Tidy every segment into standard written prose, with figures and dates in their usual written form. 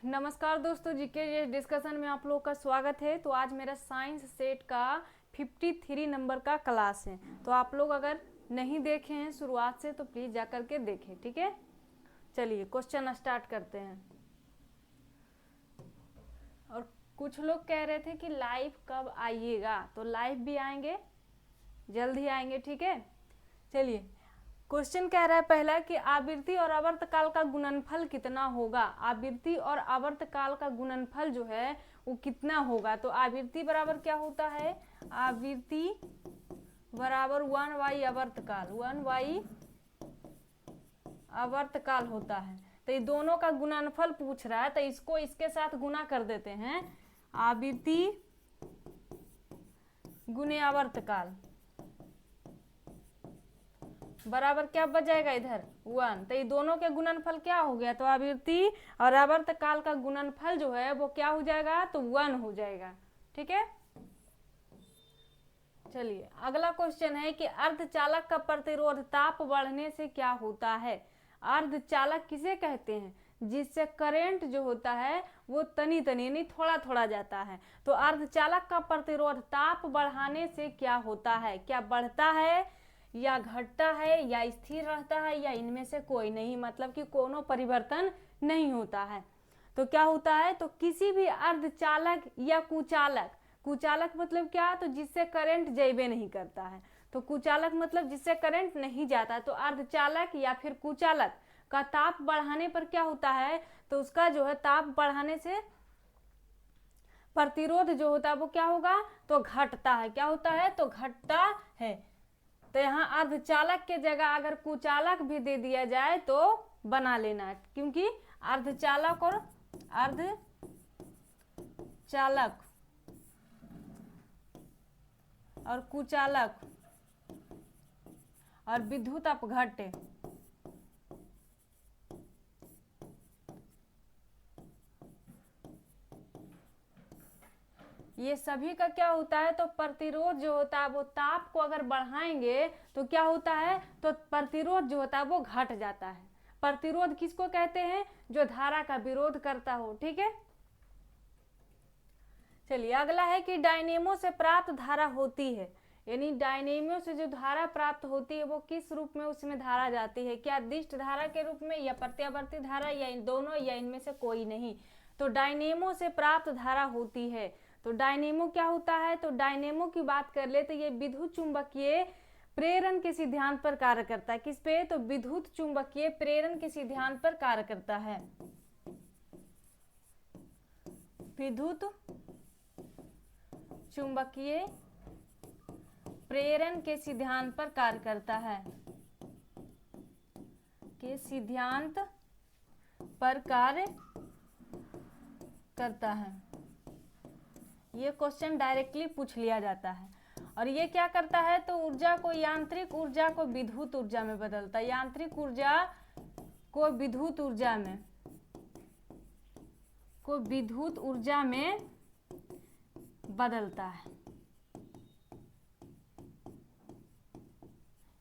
नमस्कार दोस्तों, GK discussion में आप लोगों का स्वागत है। तो आज मेरा साइंस सेट का 53 नंबर का क्लास है। तो आप लोग अगर नहीं देखे हैं शुरुआत से तो प्लीज जा करके देखें, ठीक है। चलिए क्वेश्चन स्टार्ट करते हैं। और कुछ लोग कह रहे थे कि लाइव कब आइएगा, तो लाइव भी आएंगे, जल्द ही आएंगे, ठीक है। चलिए क्वेश्चन कह रहा है पहला कि आवृत्ति और आवर्तकाल का गुणनफल कितना होगा। आवृत्ति और आवर्तकाल का गुणनफल जो है वो कितना होगा। तो आवृत्ति बराबर क्या होता है, आवृत्ति बराबर 1/, आवर्तकाल 1/, आवर्तकाल होता है। तो ये दोनों का गुणनफल पूछ रहा है, तो इसको इसके साथ गुना कर देते हैं। आवृत्ति गुने आवर्तकाल बराबर क्या बच जाएगा, इधर 1। तो ये दोनों के गुणनफल क्या हो गया, तो आवृत्ति और आवर्तकाल का गुणनफल जो है वो क्या हो जाएगा, तो 1 हो जाएगा, ठीक है। चलिए अगला क्वेश्चन है कि अर्धचालक का प्रतिरोध ताप बढ़ने से क्या होता है। अर्धचालक किसे कहते हैं, जिससे करंट जो होता है वो तनी तनी यानी थोड़ा थोड़ा जाता है। तो अर्धचालक का प्रतिरोध ताप बढ़ाने से क्या होता है, क्या बढ़ता है या घटता है या स्थिर रहता है या इनमें से कोई नहीं, मतलब कि कोनो परिवर्तन नहीं होता है। तो क्या होता है, तो किसी भी अर्धचालक या कुचालक, कुचालक मतलब क्या, तो जिससे करंट जैबे नहीं करता है। तो कुचालक मतलब जिससे करंट नहीं जाता। तो अर्धचालक या फिर कुचालक का ताप बढ़ाने पर क्या होता है, तो उसका जो है ताप बढ़ाने से प्रतिरोध जो होता है वो क्या होगा, तो घटता है। क्या होता है, तो घटता है। तो यहाँ अर्धचालक के जगह अगर कुचालक भी दे दिया जाए तो बना लेना है, क्योंकि अर्धचालक और अर्धचालक और कुचालक और विद्युत अपघट्य ये सभी का क्या होता है, तो प्रतिरोध जो होता है वो ताप को अगर बढ़ाएंगे तो क्या होता है, तो प्रतिरोध जो होता है वो घट जाता है। प्रतिरोध किसको कहते हैं, जो धारा का विरोध करता हो, ठीक है। चलिए अगला है कि डायनेमो से प्राप्त धारा होती है, यानी डायनेमो से जो धारा प्राप्त होती है वो किस रूप में उसमें धारा जाती है, क्या दिष्ट धारा के रूप में या प्रत्यावर्ती धारा या इन दोनों या इनमें से कोई नहीं। तो डायनेमो से प्राप्त धारा होती है। तो डायनेमो क्या होता है, तो डायनेमो की बात कर ले तो ये विद्युत चुंबकीय प्रेरण के सिद्धांत पर कार्य करता है। किस पे, तो विद्युत चुंबकीय प्रेरण के सिद्धांत पर कार्य करता है। विद्युत चुंबकीय प्रेरण के सिद्धांत पर कार्य करता है, के सिद्धांत पर कार्य करता है। ये क्वेश्चन डायरेक्टली पूछ लिया जाता है। और ये क्या करता है, तो ऊर्जा को, यांत्रिक ऊर्जा को विद्युत ऊर्जा में बदलता है। यांत्रिक ऊर्जा को विद्युत ऊर्जा में, को विद्युत ऊर्जा में बदलता है।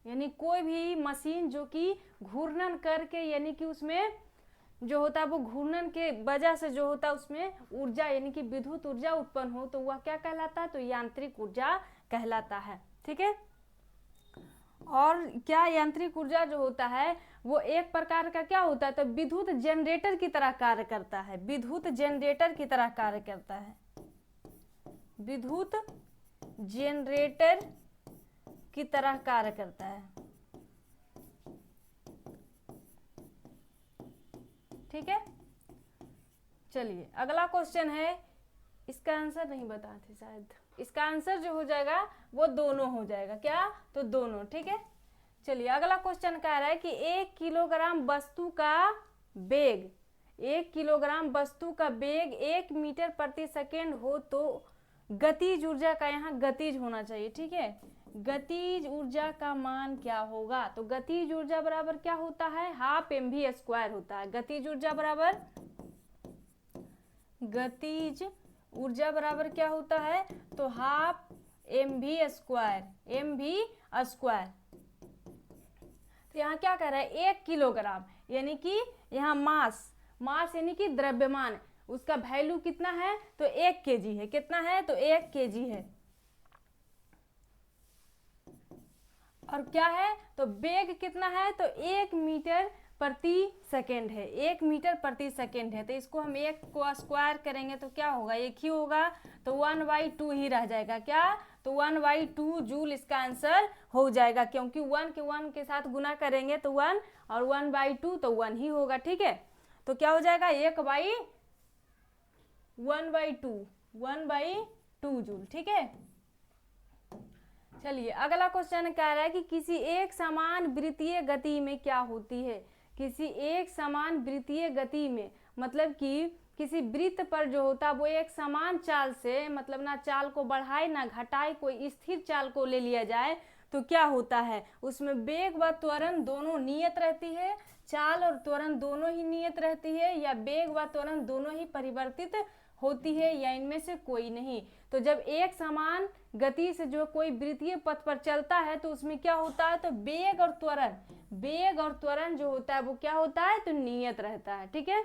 यानी कोई भी मशीन जो कि घूर्णन करके, यानी कि उसमें जो होता है वो घूर्णन के वजह से जो होता है उसमें ऊर्जा यानी कि विद्युत ऊर्जा उत्पन्न हो, तो वह क्या कहलाता है, तो यांत्रिक ऊर्जा कहलाता है, ठीक है। और क्या यांत्रिक ऊर्जा जो होता है वो एक प्रकार का क्या होता है, तो विद्युत जनरेटर की तरह कार्य करता है। विद्युत जनरेटर की तरह कार्य करता है, विद्युत जनरेटर की तरह कार्य करता है, ठीक है। चलिए अगला क्वेश्चन है, इसका आंसर नहीं बताए थे शायद, इसका आंसर जो हो जाएगा वो दोनों हो जाएगा। क्या, तो दोनों, ठीक है। चलिए अगला क्वेश्चन कह रहा है कि 1 किलोग्राम वस्तु का वेग, 1 किलोग्राम वस्तु का वेग 1 मीटर प्रति सेकेंड हो तो गतिज ऊर्जा का, यहाँ गतिज होना चाहिए, ठीक है। गतिज ऊर्जा का मान क्या होगा, तो गतिज ऊर्जा बराबर क्या होता है, हाफ mv² होता है। गतिज ऊर्जा बराबर, गतिज ऊर्जा बराबर क्या होता है, तो हाफ mv², mv²। तो यहाँ क्या कह रहा है, 1 किलोग्राम यानी कि यहाँ मास, मास यानी कि द्रव्यमान, उसका वैल्यू कितना है, तो 1 kg है। कितना है, तो 1 kg है। और क्या है, तो वेग कितना है, तो 1 मीटर प्रति सेकेंड है। 1 मीटर प्रति सेकेंड है। तो इसको हम 1 को स्क्वायर करेंगे तो क्या होगा, 1 ही होगा, तो 1/2 ही रह जाएगा। क्या, तो 1/2 जूल इसका आंसर हो जाएगा, क्योंकि 1 के साथ गुना करेंगे तो 1 और 1/2 तो 1 ही होगा। ठीक है, तो क्या हो जाएगा, 1/2 जूल। ठीक है, चलिए अगला क्वेश्चन कह रहा है कि किसी एक समान वृत्तीय गति में क्या होती है। किसी एक समान वृत्तीय गति में मतलब कि किसी वृत्त पर जो होता है वो एक समान चाल से, मतलब ना चाल को बढ़ाए ना घटाए, कोई स्थिर चाल को ले लिया जाए तो क्या होता है, उसमें वेग व त्वरण दोनों नियत रहती है, चाल और त्वरण दोनों ही नियत रहती है, या वेग व त्वरण दोनों ही परिवर्तित होती है, या इनमें से कोई नहीं। तो जब एक समान गति से जो कोई वृत्तीय पथ पर चलता है तो उसमें क्या होता है, तो वेग और त्वरण जो होता है वो क्या होता है, तो नियत रहता है। ठीक है,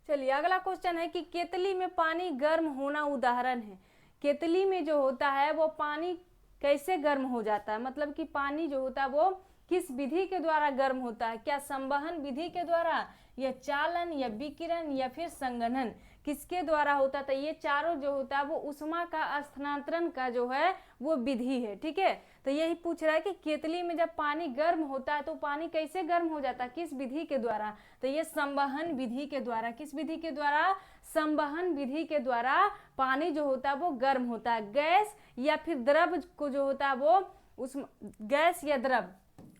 चलिए अगला क्वेश्चन है कि केतली में पानी गर्म होना उदाहरण है। केतली में जो होता है वो पानी कैसे गर्म हो जाता है, मतलब कि पानी जो होता है वो किस विधि के द्वारा गर्म होता है, क्या संवहन विधि के द्वारा, या चालन, या विकिरण, या फिर संघनन, किसके द्वारा होता था। ये चारों जो होता है वो उष्मा का स्थानांतरण का जो है वो विधि है। ठीक है, तो यही पूछ रहा है कि केतली में जब पानी गर्म होता है तो पानी कैसे गर्म हो जाता है, किस विधि के द्वारा, तो ये संवहन विधि के द्वारा। किस विधि के द्वारा, संवहन विधि के द्वारा पानी जो होता है वो गर्म होता है। गैस या फिर द्रव को जो होता है वो गैस या द्रव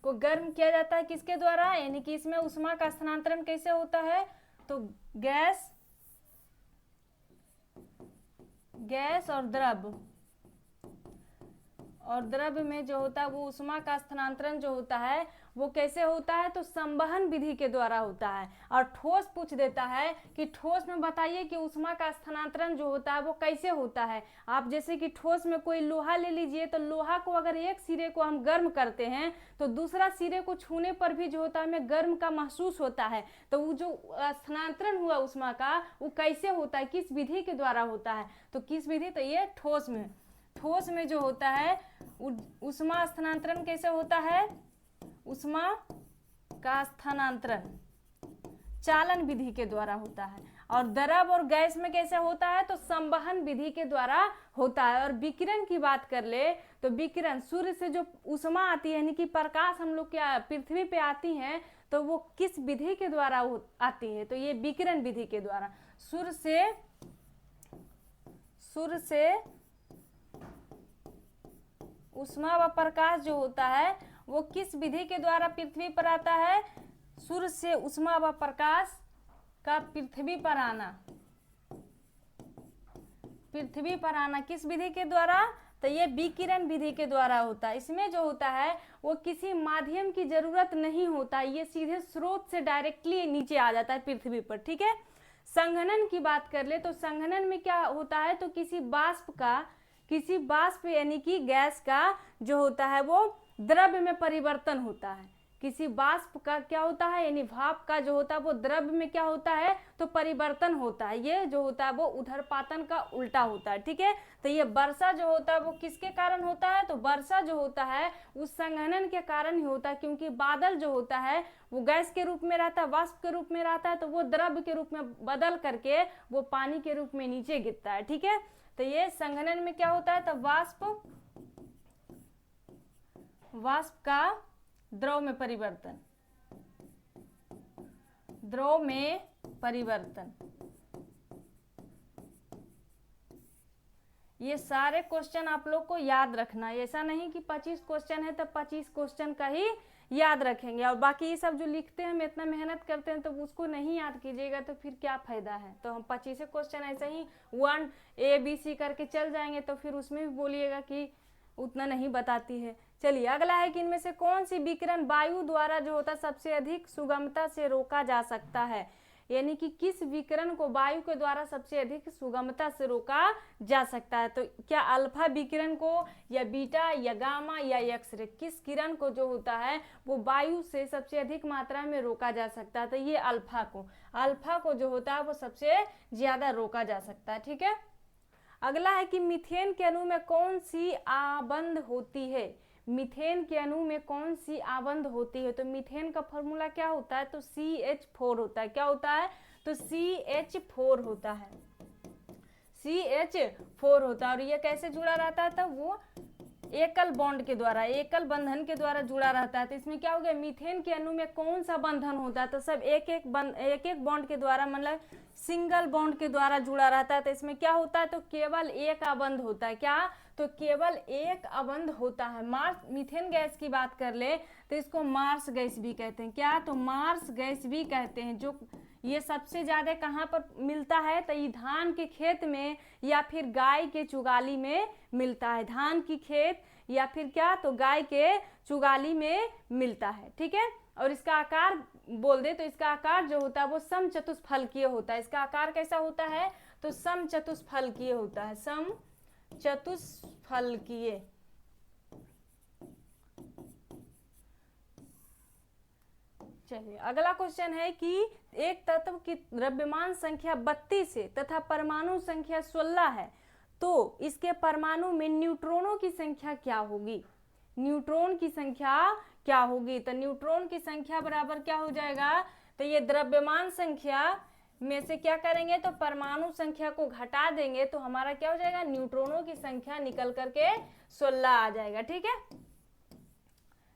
को गर्म किया जाता है किसके द्वारा, यानी कि इसमें उष्मा का स्थानांतरण कैसे होता है, तो गैस और द्रव में जो होता है वो उष्मा का स्थानांतरण जो होता है वो कैसे होता है, तो संवहन विधि के द्वारा होता है। और ठोस पूछ देता है कि ठोस में बताइए कि उष्मा का स्थानांतरण जो होता है वो कैसे होता है। आप जैसे कि ठोस में कोई लोहा ले लीजिए, तो लोहा को अगर एक सिरे को हम गर्म करते हैं तो दूसरा सिरे को छूने पर भी जो होता है हमें गर्म का महसूस होता है। तो वो जो स्थानांतरण हुआ उष्मा का वो कैसे होता है, किस विधि के द्वारा होता है, तो किस विधि, तो ये ठोस में जो होता है उष्मा स्थानांतरण कैसे होता है, उष्मा का स्थानांतरण चालन विधि के द्वारा होता है। और द्रव और गैस में कैसे होता है, तो संवहन विधि के द्वारा होता है। और विकिरण की बात कर ले तो विकिरण, सूर्य से जो उष्मा आती है यानी कि प्रकाश हम लोग क्या पृथ्वी पे आती है तो वो किस विधि के द्वारा आती है, तो ये विकिरण विधि के द्वारा। सूर्य से उष्मा व प्रकाश जो होता है वो किस विधि के द्वारा पृथ्वी पर आता है, सूर्य से उष्मा व प्रकाश का पृथ्वी पर आना किस विधि के द्वारा, तो ये विकिरण विधि के द्वारा होता है। इसमें जो होता है वो किसी माध्यम की जरूरत नहीं होता, ये सीधे स्रोत से डायरेक्टली नीचे आ जाता है पृथ्वी पर। ठीक है, संघनन की बात कर ले तो संघनन में क्या होता है, तो किसी वाष्प यानी कि गैस का जो होता है वो द्रव्य में परिवर्तन होता है। किसी वाष्प का क्या होता है, यानी भाप का जो होता है वो द्रव्य में क्या होता है, तो परिवर्तन होता है। ये जो होता है वो उधर्पातन का उल्टा होता है। ठीक है, तो ये वर्षा जो होता है वो किसके कारण होता है, तो वर्षा जो होता है उस संघनन के कारण ही होता है, क्योंकि बादल जो होता है वो गैस के रूप में रहता है, वाष्प के रूप में रहता है, तो वो द्रव्य के रूप में बदल करके वो पानी के रूप में नीचे गिरता है। ठीक है, तो ये संघनन में क्या होता है, तो वाष्प का द्रव में परिवर्तन। ये सारे क्वेश्चन आप लोग को याद रखना है, ऐसा नहीं कि 25 क्वेश्चन है तो 25 क्वेश्चन का ही याद रखेंगे, और बाकी ये सब जो लिखते हैं हम इतना मेहनत करते हैं तो उसको नहीं याद कीजिएगा तो फिर क्या फायदा है। तो हम 25 क्वेश्चन ऐसे ही 1 ABC करके चल जाएंगे तो फिर उसमें भी बोलिएगा कि उतना नहीं बताती है। चलिए अगला है कि इनमें से कौन सी विकिरण वायु द्वारा जो होता है सबसे अधिक सुगमता से रोका जा सकता है। यानी कि किस विकिरण को वायु के द्वारा सबसे अधिक सुगमता से रोका जा सकता है? तो क्या अल्फा विकिरण को, या बीटा, या गामा, या एक्सरे, किस किरण को जो होता है वो वायु से सबसे अधिक मात्रा में रोका जा सकता है? तो ये अल्फा को जो होता है वो सबसे ज्यादा रोका जा सकता है। ठीक है, अगला है कि मीथेन के अणु में कौन सी आबंध होती है? मीथेन के अणु में कौन सी आबंध होती है? तो मीथेन का फॉर्मूला क्या होता है? तो CH4 होता है। क्या होता है? तो CH4 होता है, CH4 होता है। और ये कैसे जुड़ा रहता है? तो वो एकल बॉन्ड के द्वारा, एकल बंधन के द्वारा जुड़ा रहता है। तो इसमें क्या हो गया, मीथेन के अणु में कौन सा बंधन होता है? तो सब एक एक बॉन्ड के द्वारा, मतलब सिंगल बॉन्ड के द्वारा जुड़ा रहता है। तो इसमें क्या होता है? तो केवल एक आबंध होता है। क्या? तो केवल एक आबंध होता है। मार्स, मीथेन गैस की बात कर ले तो इसको मार्स गैस भी कहते हैं। क्या? तो मार्स गैस भी कहते हैं। जो ये सबसे ज्यादा कहाँ पर मिलता है? तो ये धान के खेत में या फिर गाय के चुगाली में मिलता है। धान की खेत या फिर क्या? तो गाय के चुगाली में मिलता है। ठीक है, और इसका आकार बोल दे तो इसका आकार जो होता है वो समचतुष्फलकीय होता है। इसका आकार कैसा होता है? तो समचतुष्फलकीय होता है, समचतुष्फलकीय। चलिए, अगला क्वेश्चन है कि एक तत्व की द्रव्यमान संख्या 32 है तथा परमाणु संख्या 16 है, तो इसके परमाणु में न्यूट्रॉनों की संख्या क्या होगी? न्यूट्रॉन की संख्या क्या होगी? तो न्यूट्रॉन की संख्या बराबर क्या हो जाएगा? तो ये द्रव्यमान संख्या में से क्या करेंगे? तो परमाणु संख्या को घटा देंगे तो हमारा क्या हो जाएगा? न्यूट्रॉनों की संख्या निकल करके 16 आ जाएगा। ठीक है,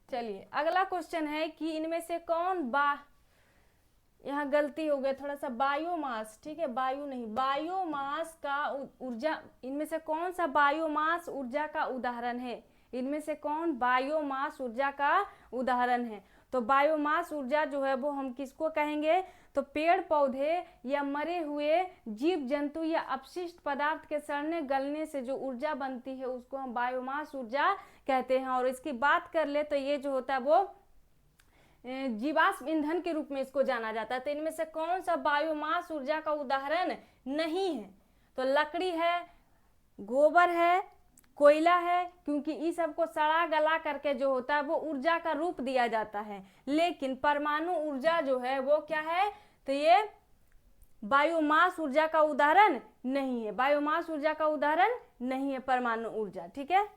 चलिए अगला क्वेश्चन है कि इनमें से कौन यहाँ गलती हो गई थोड़ा सा, बायोमास। ठीक है, वायु नहीं, बायोमास का ऊर्जा, इनमें से कौन सा बायोमास ऊर्जा का उदाहरण है? इनमें से कौन बायोमास ऊर्जा का उदाहरण है? तो बायोमास ऊर्जा जो है वो हम किसको कहेंगे? तो पेड़ पौधे या मरे हुए जीव जंतु या अपशिष्ट पदार्थ के सड़ने गलने से जो ऊर्जा बनती है उसको हम बायोमास ऊर्जा कहते हैं। और इसकी बात कर ले तो ये जो होता है वो जीवाश्म ईंधन के रूप में इसको जाना जाता है। तो इनमें से कौन सा बायोमास ऊर्जा का उदाहरण नहीं है? तो लकड़ी है, गोबर है, कोयला है, क्योंकि इस सब को सड़ा गला करके जो होता है वो ऊर्जा का रूप दिया जाता है। लेकिन परमाणु ऊर्जा जो है वो क्या है? तो ये बायोमास ऊर्जा का उदाहरण नहीं है, बायोमास ऊर्जा का उदाहरण नहीं है परमाणु ऊर्जा। ठीक है,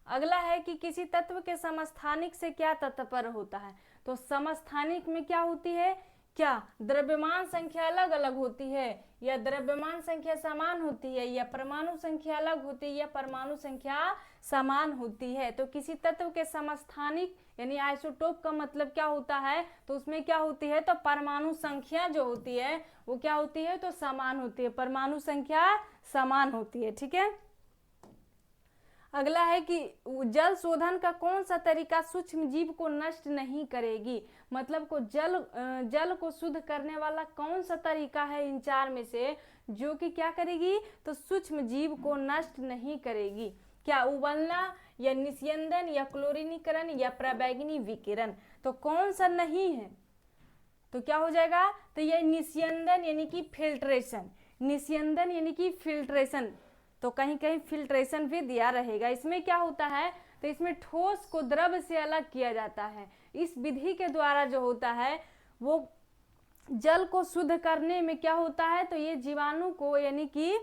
अगला है कि किसी तत्व के समस्थानिक से क्या तात्पर्य होता है? तो समस्थानिक में क्या होती है? क्या द्रव्यमान संख्या अलग अलग होती है, या द्रव्यमान संख्या समान होती है, या परमाणु संख्या अलग होती है, या परमाणु संख्या समान होती है? तो किसी तत्व के समस्थानिक यानी आइसोटोप का मतलब क्या होता है? तो उसमें क्या होती है? तो परमाणु संख्या जो होती है वो क्या होती है? तो समान होती है, परमाणु संख्या समान होती है। ठीक है, अगला है कि जल शोधन का कौन सा तरीका सूक्ष्म जीव को नष्ट नहीं करेगी? मतलब को जल को शुद्ध करने वाला कौन सा तरीका है इन चार में से जो कि क्या करेगी? तो सूक्ष्म जीव को नष्ट नहीं करेगी। क्या उबलना, या निस्यंदन, या क्लोरीनीकरण, या प्रवैगिनी विकिरण? तो कौन सा नहीं है? तो क्या हो जाएगा? तो ये निस्यंदन यानी कि फिल्ट्रेशन, निस्यंदन यानी कि फिल्ट्रेशन। तो कहीं कहीं फिल्ट्रेशन भी दिया रहेगा। इसमें क्या होता है? तो इसमें ठोस को द्रव से अलग किया जाता है। इस विधि के द्वारा जो होता है वो जल को शुद्ध करने में क्या होता है? तो ये जीवाणु को यानी कि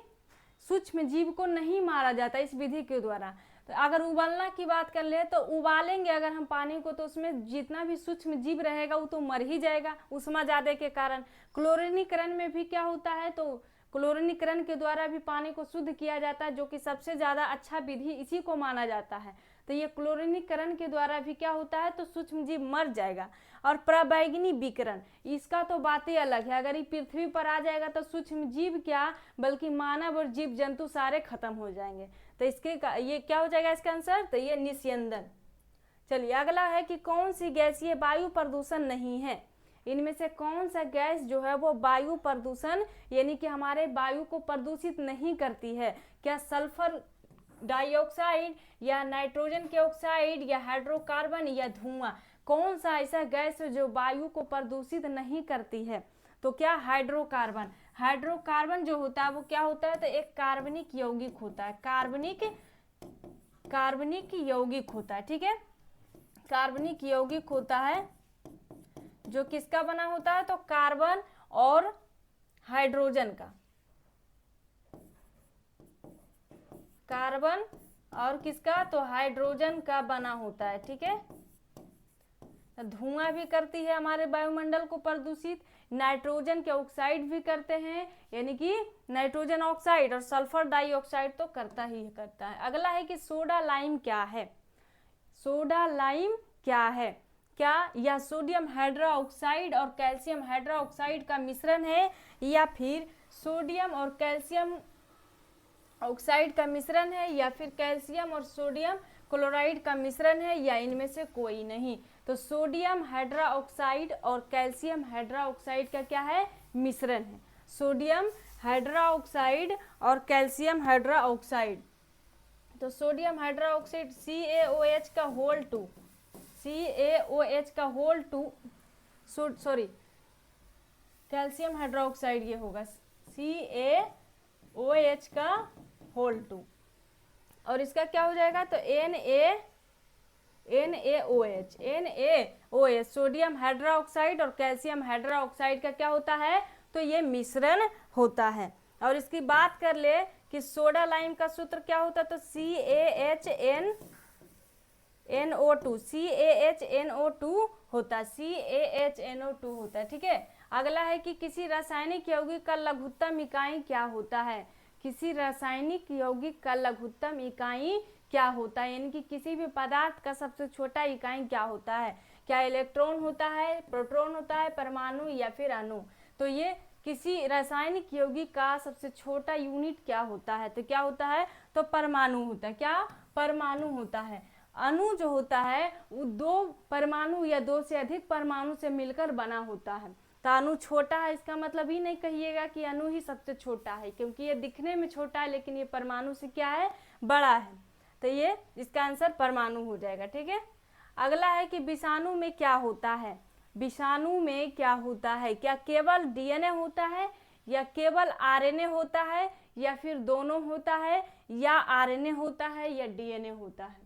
सूक्ष्म जीव को नहीं मारा जाता इस विधि के द्वारा। तो अगर उबालना की बात कर ले तो उबालेंगे अगर हम पानी को तो उसमें जितना भी सूक्ष्म जीव रहेगा वो तो मर ही जाएगा उष्मा ज्यादा के कारण। क्लोरीनीकरण में भी क्या होता है? तो क्लोरीनीकरण के द्वारा भी पानी को शुद्ध किया जाता है, जो कि सबसे ज्यादा अच्छा विधि इसी को माना जाता है। तो ये क्लोरीनीकरण के द्वारा भी क्या होता है? तो सूक्ष्म जीव मर जाएगा। और प्रवैगिनी विकिरण, इसका तो बात ही अलग है। अगर ये पृथ्वी पर आ जाएगा तो सूक्ष्म जीव क्या बल्कि मानव और जीव जंतु सारे खत्म हो जाएंगे। तो इसके ये क्या हो जाएगा इसका आंसर? तो ये निस्यंदन। चलिए अगला है कि कौन सी गैसीय वायु प्रदूषण नहीं है? इनमें से कौन सा गैस जो है वो वायु प्रदूषण यानी कि हमारे वायु को प्रदूषित नहीं करती है? क्या सल्फर डाइऑक्साइड, या नाइट्रोजन के ऑक्साइड, या हाइड्रोकार्बन, या धुआं? कौन सा ऐसा गैस है जो वायु को प्रदूषित नहीं करती है? तो क्या, हाइड्रोकार्बन। हाइड्रोकार्बन जो होता है वो क्या होता है? तो एक कार्बनिक यौगिक होता है, कार्बनिक यौगिक होता है, ठीक है। कार्बनिक यौगिक होता है जो किसका बना होता है? तो कार्बन और हाइड्रोजन का, कार्बन और किसका? तो हाइड्रोजन का बना होता है, ठीक है। धुआं भी करती है हमारे वायुमंडल को प्रदूषित, नाइट्रोजन के ऑक्साइड भी करते हैं, यानी कि नाइट्रोजन ऑक्साइड और सल्फर डाइऑक्साइड तो करता ही करता है। अगला है कि सोडा लाइम क्या है? सोडा लाइम क्या है? क्या यह सोडियम हाइड्रोक्साइड और कैल्शियम हाइड्रोक्साइड का मिश्रण है, या फिर सोडियम और कैल्शियम ऑक्साइड का मिश्रण है, या फिर कैल्शियम और सोडियम क्लोराइड का मिश्रण है, या इनमें से कोई नहीं? तो सोडियम हाइड्रोक्साइड और कैल्शियम हाइड्रोक्साइड का क्या है? मिश्रण है। सोडियम हाइड्रोक्साइड और कैल्शियम हाइड्रोक्साइड। तो सोडियम हाइड्रोक्साइड CaOH का होल 2, CaOH का होल 2, सॉरी कैल्शियम हाइड्रोक्साइड ये होगा CaOH का होल 2, और इसका क्या हो जाएगा? तो NaOH सोडियम हाइड्रोक्साइड और कैल्शियम हाइड्रोक्साइड का क्या होता है? तो ये मिश्रण होता है। और इसकी बात कर ले कि सोडा लाइम का सूत्र क्या होता है? तो CaHNO2 होता है, CaHNO2 होता है, ठीक है। अगला है कि किसी रासायनिक यौगिक का लघुत्तम इकाई क्या होता है? किसी रासायनिक यौगिक का लघुत्तम इकाई क्या होता है, यानी कि किसी भी पदार्थ का सबसे छोटा इकाई क्या होता है? क्या इलेक्ट्रॉन होता है, प्रोटॉन होता है, परमाणु या फिर अणु? तो ये किसी रासायनिक यौगिक का सबसे छोटा यूनिट क्या होता है? तो क्या होता है? तो परमाणु होता है। क्या? परमाणु होता है। अणु जो होता है वो 2 परमाणु या 2 से अधिक परमाणु से मिलकर बना होता है। तो अणु छोटा है इसका मतलब ही नहीं कहिएगा कि अणु ही सबसे छोटा है, क्योंकि ये दिखने में छोटा है लेकिन ये परमाणु से क्या है? बड़ा है। तो ये इसका आंसर परमाणु हो जाएगा, ठीक है। अगला है कि विषाणु में क्या होता है? विषाणु में क्या होता है? क्या केवल DNA होता है, या केवल RNA होता है, या फिर दोनों होता है, या RNA होता है, या DNA होता है?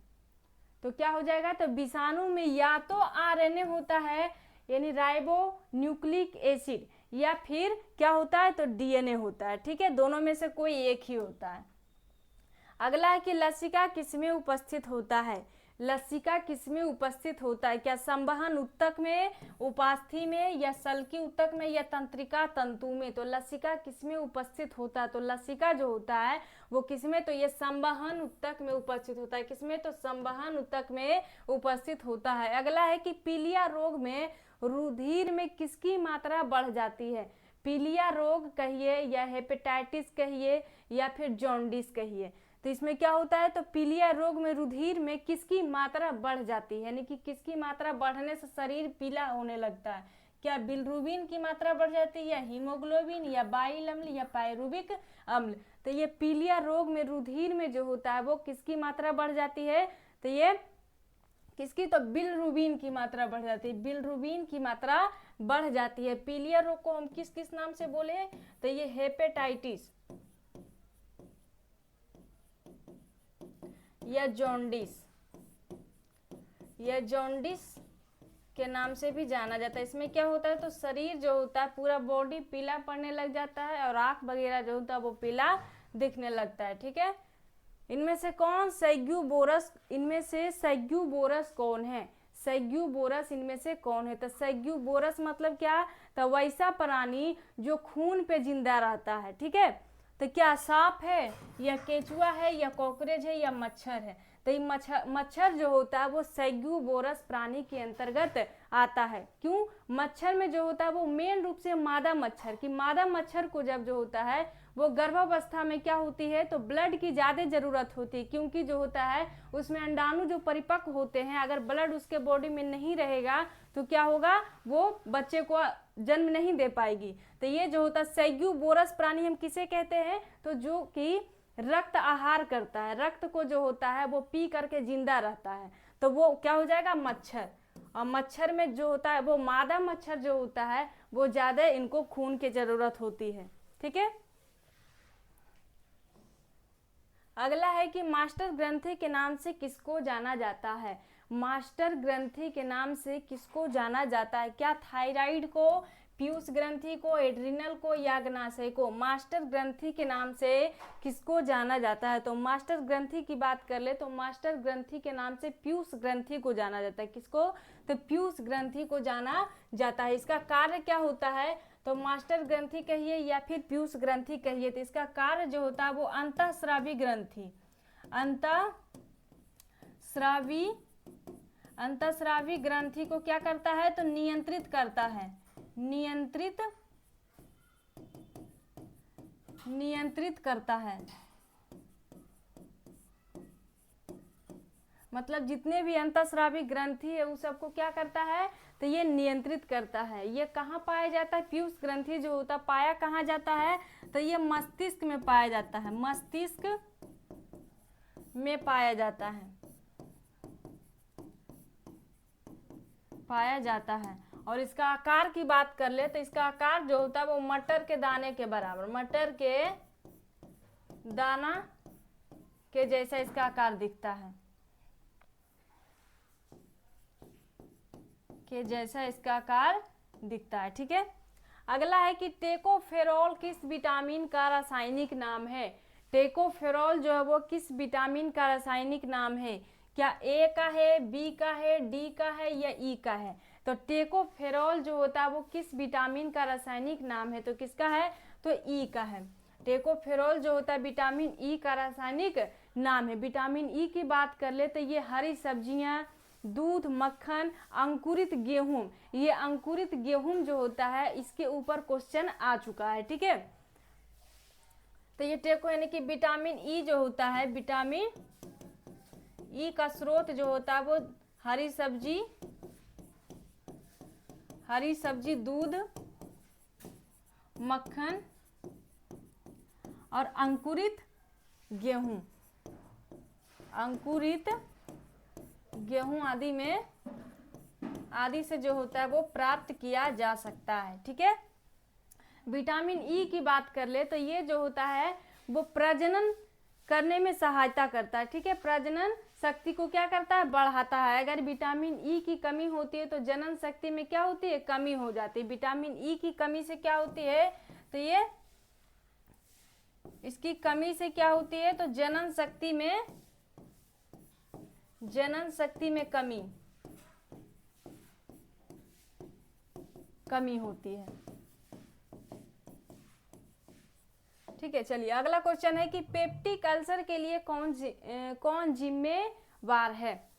तो क्या हो जाएगा? तो विषाणु में या तो RNA होता है यानी राइबो न्यूक्लिक एसिड, या फिर क्या होता है? तो DNA होता है, ठीक है। दोनों में से कोई एक ही होता है। अगला है कि लसिका किसमें उपस्थित होता है? लसिका किसमें उपस्थित होता है? क्या संवहन ऊतक में, उपास्थि में, या सल्की ऊतक में, या तंत्रिका तंतु में? तो लसिका किसमें उपस्थित होता है? तो लसिका जो होता है वो किसमें? तो ये संवहन ऊतक में उपस्थित होता है। किसमें? तो संवहन ऊतक में उपस्थित होता है। अगला है कि पीलिया रोग में रुधिर में किसकी मात्रा बढ़ जाती है? पीलिया रोग कहिए, या हेपेटाइटिस कहिए, या फिर जॉन्डिस कहिए। तो इसमें क्या होता है? तो पीलिया रोग में रुधिर में किसकी मात्रा बढ़ जाती है, यानी कि किसकी मात्रा बढ़ने से शरीर पीला होने लगता है? क्या बिलरुबिन की मात्रा बढ़ जाती है, या हीमोग्लोबिन, या बाइल अम्ल, या पायरुविक अम्ल? तो ये पीलिया रोग में रुधिर में जो होता है वो किसकी मात्रा बढ़ जाती है? तो ये किसकी? तो बिलरुबिन की मात्रा बढ़ जाती है। बिलरुबिन की मात्रा बढ़ जाती है। पीलिया रोग को हम किस किस नाम से बोले? तो ये हेपेटाइटिस या जॉन्डिस, यह जॉन्डिस के नाम से भी जाना जाता है। इसमें क्या होता है? तो शरीर जो होता है पूरा बॉडी पीला पड़ने लग जाता है, और आंख वगैरह जो होता है वो पीला दिखने लगता है, ठीक है। इनमें से कौन सैग्यूबोरस, इनमें से सैग्यूबोरस कौन है? सैग्यूबोरस इनमें से कौन है? तो सैग्यूबोरस मतलब क्या? तो वैसा प्राणी जो खून पे जिंदा रहता है, ठीक है। तो क्या सांप है, या केचुआ है, या कॉकरोच है, या मच्छर है? तो ये मच्छर जो होता है वो सैग्यूबोरस प्राणी के अंतर्गत आता है। क्यों? मच्छर में जो होता है वो मेन रूप से मादा मच्छर की, मादा मच्छर को जब जो होता है वो गर्भावस्था में क्या होती है? तो ब्लड की ज़्यादा ज़रूरत होती है, क्योंकि जो होता है उसमें अंडाणु जो परिपक्व होते हैं, अगर ब्लड उसके बॉडी में नहीं रहेगा तो क्या होगा? वो बच्चे को जन्म नहीं दे पाएगी। तो ये जो होता है सैग्यूबोरस प्राणी हम किसे कहते हैं? तो जो कि रक्त आहार करता है, रक्त को जो होता है वो पी करके जिंदा रहता है, तो वो क्या हो जाएगा? मच्छर। और मच्छर में जो होता है वो मादा मच्छर जो होता है वो ज्यादा इनको खून की जरूरत होती है। ठीक है, अगला है कि मास्टर ग्रंथि के नाम से किसको जाना जाता है। मास्टर ग्रंथि के नाम से किसको जाना जाता है? क्या थायराइड को, पीयूष ग्रंथि को, एड्रिनल को या अग्नाशय को? मास्टर ग्रंथि के नाम से किसको जाना जाता है? तो मास्टर ग्रंथि की बात कर ले तो मास्टर ग्रंथि के नाम से पीयूष ग्रंथि को जाना जाता है। किसको? तो पीयूष ग्रंथि को जाना जाता है। इसका कार्य क्या होता है? तो मास्टर ग्रंथि कहिए या फिर पीयूष ग्रंथि कहिए, तो इसका कार्य जो होता है वो अंतःस्रावी ग्रंथि, अंतःस्रावी ग्रंथि को क्या करता है? तो नियंत्रित करता है, नियंत्रित करता है। मतलब जितने भी अंतःस्रावी ग्रंथि है उस सबको क्या करता है? तो ये नियंत्रित करता है। ये कहाँ पाया जाता है? पीयूष ग्रंथि जो होता है पाया कहाँ जाता है? तो ये मस्तिष्क में पाया जाता है, मस्तिष्क में पाया जाता है, पाया जाता है। और इसका आकार की बात कर ले तो इसका आकार जो होता है वो मटर के दाने के बराबर, मटर के दाना के जैसा इसका आकार दिखता है, के जैसा इसका आकार दिखता है। ठीक है, अगला है कि टेकोफेरॉल किस विटामिन का रासायनिक नाम है? टेकोफेरॉल जो है वो किस विटामिन का रासायनिक नाम है? क्या ए का है, बी का है, डी का है या ई का है? तो टेकोफेरॉल जो होता है वो किस विटामिन का रासायनिक नाम है? तो किसका है? तो ई का है। टेकोफेरॉल जो होता है विटामिन ई का रासायनिक नाम है। विटामिन ई की बात कर ले तो ये हरी सब्जियां, दूध, मक्खन, अंकुरित गेहूं, ये अंकुरित गेहूं जो होता है इसके ऊपर क्वेश्चन आ चुका है। ठीक है, तो ये टेको यानी कि विटामिन ई जो होता है, विटामिन ई का स्रोत जो होता है वो हरी सब्जी, दूध, मक्खन और अंकुरित गेहूं आदि से जो होता है वो प्राप्त किया जा सकता है। ठीक है, विटामिन ई की बात कर ले तो ये जो होता है वो प्रजनन करने में सहायता करता है। ठीक है, प्रजनन शक्ति को क्या करता है? बढ़ाता है। अगर विटामिन ई की कमी होती है तो जनन शक्ति में क्या होती है? कमी हो जाती है। विटामिन ई की कमी से क्या होती है? तो ये इसकी कमी से क्या होती है? तो जनन शक्ति में कमी होती है। ठीक है, चलिए अगला क्वेश्चन है कि पेप्टिक अल्सर के लिए कौन जिम्मेवार है?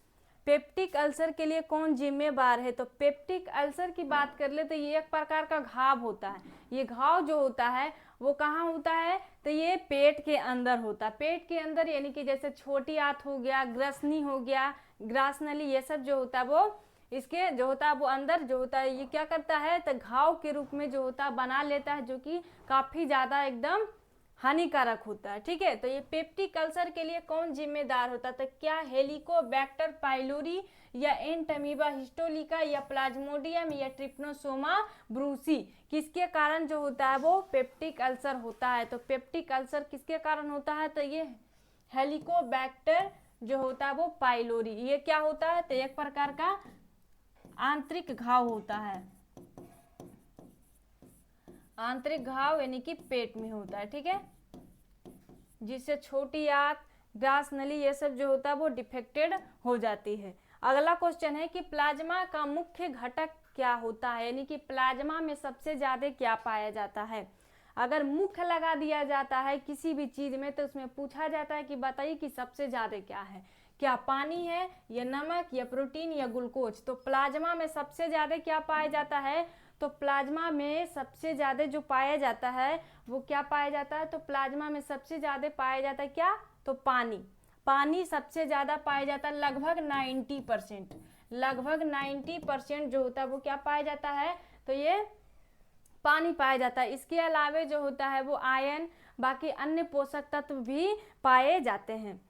पेप्टिक अल्सर के लिए कौन जिम्मेवार है? तो पेप्टिक अल्सर की बात कर ले तो ये एक प्रकार का घाव होता है। ये घाव जो होता है वो कहाँ होता है? तो ये पेट के अंदर होता है। पेट के अंदर यानी कि जैसे छोटी आंत हो गया, ग्रसनी हो गया, ग्रासनली, ये सब जो होता है वो इसके जो होता है वो अंदर जो होता है ये क्या करता है? तो घाव के रूप में जो होता है बना लेता है, जो कि काफी ज्यादा एकदम हानिकारक होता है। ठीक है, तो ये पेप्टिक अल्सर के लिए कौन जिम्मेदार होता है? तो क्या हेलिकोबैक्टर पाइलोरी या एंटमीबा हिस्टोलिका या प्लाज्मोडियम या ट्रिप्नोसोमा ब्रूसी, किसके कारण जो होता है वो पेप्टिक अल्सर होता है? तो पेप्टिक अल्सर किसके कारण होता है? तो ये हेलिकोबैक्टर जो होता है वो पाइलोरी, ये क्या होता है? तो एक प्रकार का आंतरिक घाव होता है, आंतरिक घाव यानी कि पेट में होता है। ठीक है, जिससे छोटी आंत, ग्रास नली ये सब जो होता है वो डिफेक्टेड हो जाती है। अगला क्वेश्चन है कि प्लाज्मा का मुख्य घटक क्या होता है? यानी कि प्लाज्मा में सबसे ज्यादा क्या पाया जाता है? अगर मुख्य लगा दिया जाता है किसी भी चीज में तो उसमें पूछा जाता है कि बताइए कि सबसे ज्यादा क्या है? क्या पानी है या नमक या प्रोटीन या ग्लूकोज? तो प्लाज्मा में सबसे ज्यादा क्या पाया जाता है? तो प्लाज्मा में सबसे ज्यादा जो पाया जाता है वो क्या पाया जाता है? तो प्लाज्मा में सबसे ज्यादा पाया जाता है क्या? तो पानी सबसे ज्यादा पाया जाता है, लगभग 90%, लगभग 90% जो होता है वो क्या पाया जाता है? तो ये पानी पाया जाता है। इसके अलावे जो होता है वो आयरन, बाकी अन्य पोषक तत्व भी पाए जाते हैं।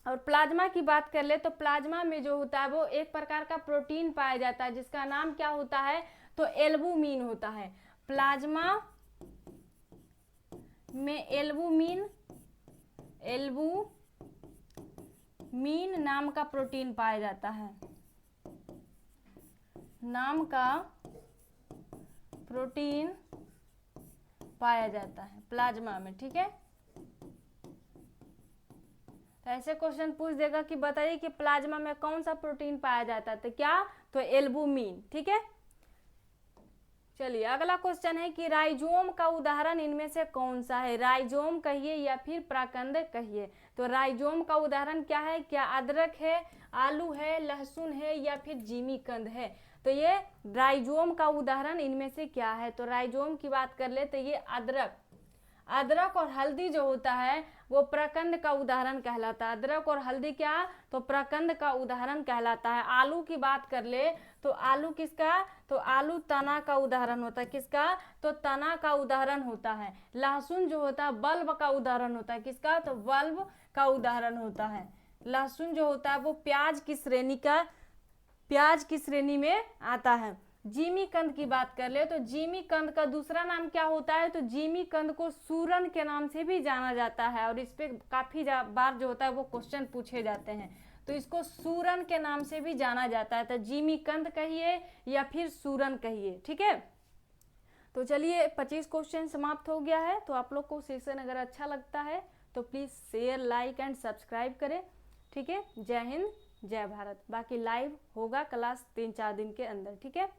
और प्लाज्मा की बात कर ले तो प्लाज्मा में जो होता है वो एक प्रकार का प्रोटीन पाया जाता है जिसका नाम क्या होता है, तो एल्बुमिन होता है। प्लाज्मा में एल्बुमिन नाम का प्रोटीन पाया जाता है, नाम का प्रोटीन पाया जाता है प्लाज्मा में, ठीक है। तो ऐसे क्वेश्चन पूछ देगा कि बताइए कि प्लाज्मा में कौन सा प्रोटीन पाया जाता है, तो क्या, तो एल्बुमिन, ठीक है। चलिए अगला क्वेश्चन है कि राइजोम का उदाहरण इनमें से कौन सा है, राइजोम कहिए या फिर प्राकंद कहिए। तो राइजोम का उदाहरण क्या है, क्या अदरक है, आलू है, लहसुन है या फिर जिमीकंद है। तो ये राइजोम का उदाहरण इनमें से क्या है, तो राइजोम की बात कर ले तो ये अदरक और हल्दी जो होता है वो प्रकंद का उदाहरण कहलाता है। अदरक और हल्दी क्या, तो प्रकंद का उदाहरण कहलाता है। आलू की बात कर ले तो आलू किसका, तो आलू तना का उदाहरण होता है, किसका, तो तना का उदाहरण होता है। लहसुन जो होता है बल्ब का उदाहरण होता है, किसका, तो बल्ब का उदाहरण होता है। लहसुन जो होता है वो प्याज की श्रेणी में आता है। जिमीकंद की बात कर ले तो जिमीकंद का दूसरा नाम क्या होता है, तो जिमीकंद को सूरन के नाम से भी जाना जाता है और इस पे काफी बार जो होता है वो क्वेश्चन पूछे जाते हैं। तो इसको सूरन के नाम से भी जाना जाता है, तो जिमीकंद कहिए या फिर सूरन कहिए, ठीक है। तो चलिए 25 क्वेश्चन समाप्त हो गया है। तो आप लोग को सेशन अगर अच्छा लगता है तो please share, like and subscribe करें, ठीक है। जय हिंद, जय भारत। बाकी लाइव होगा क्लास 3-4 दिन के अंदर, ठीक है।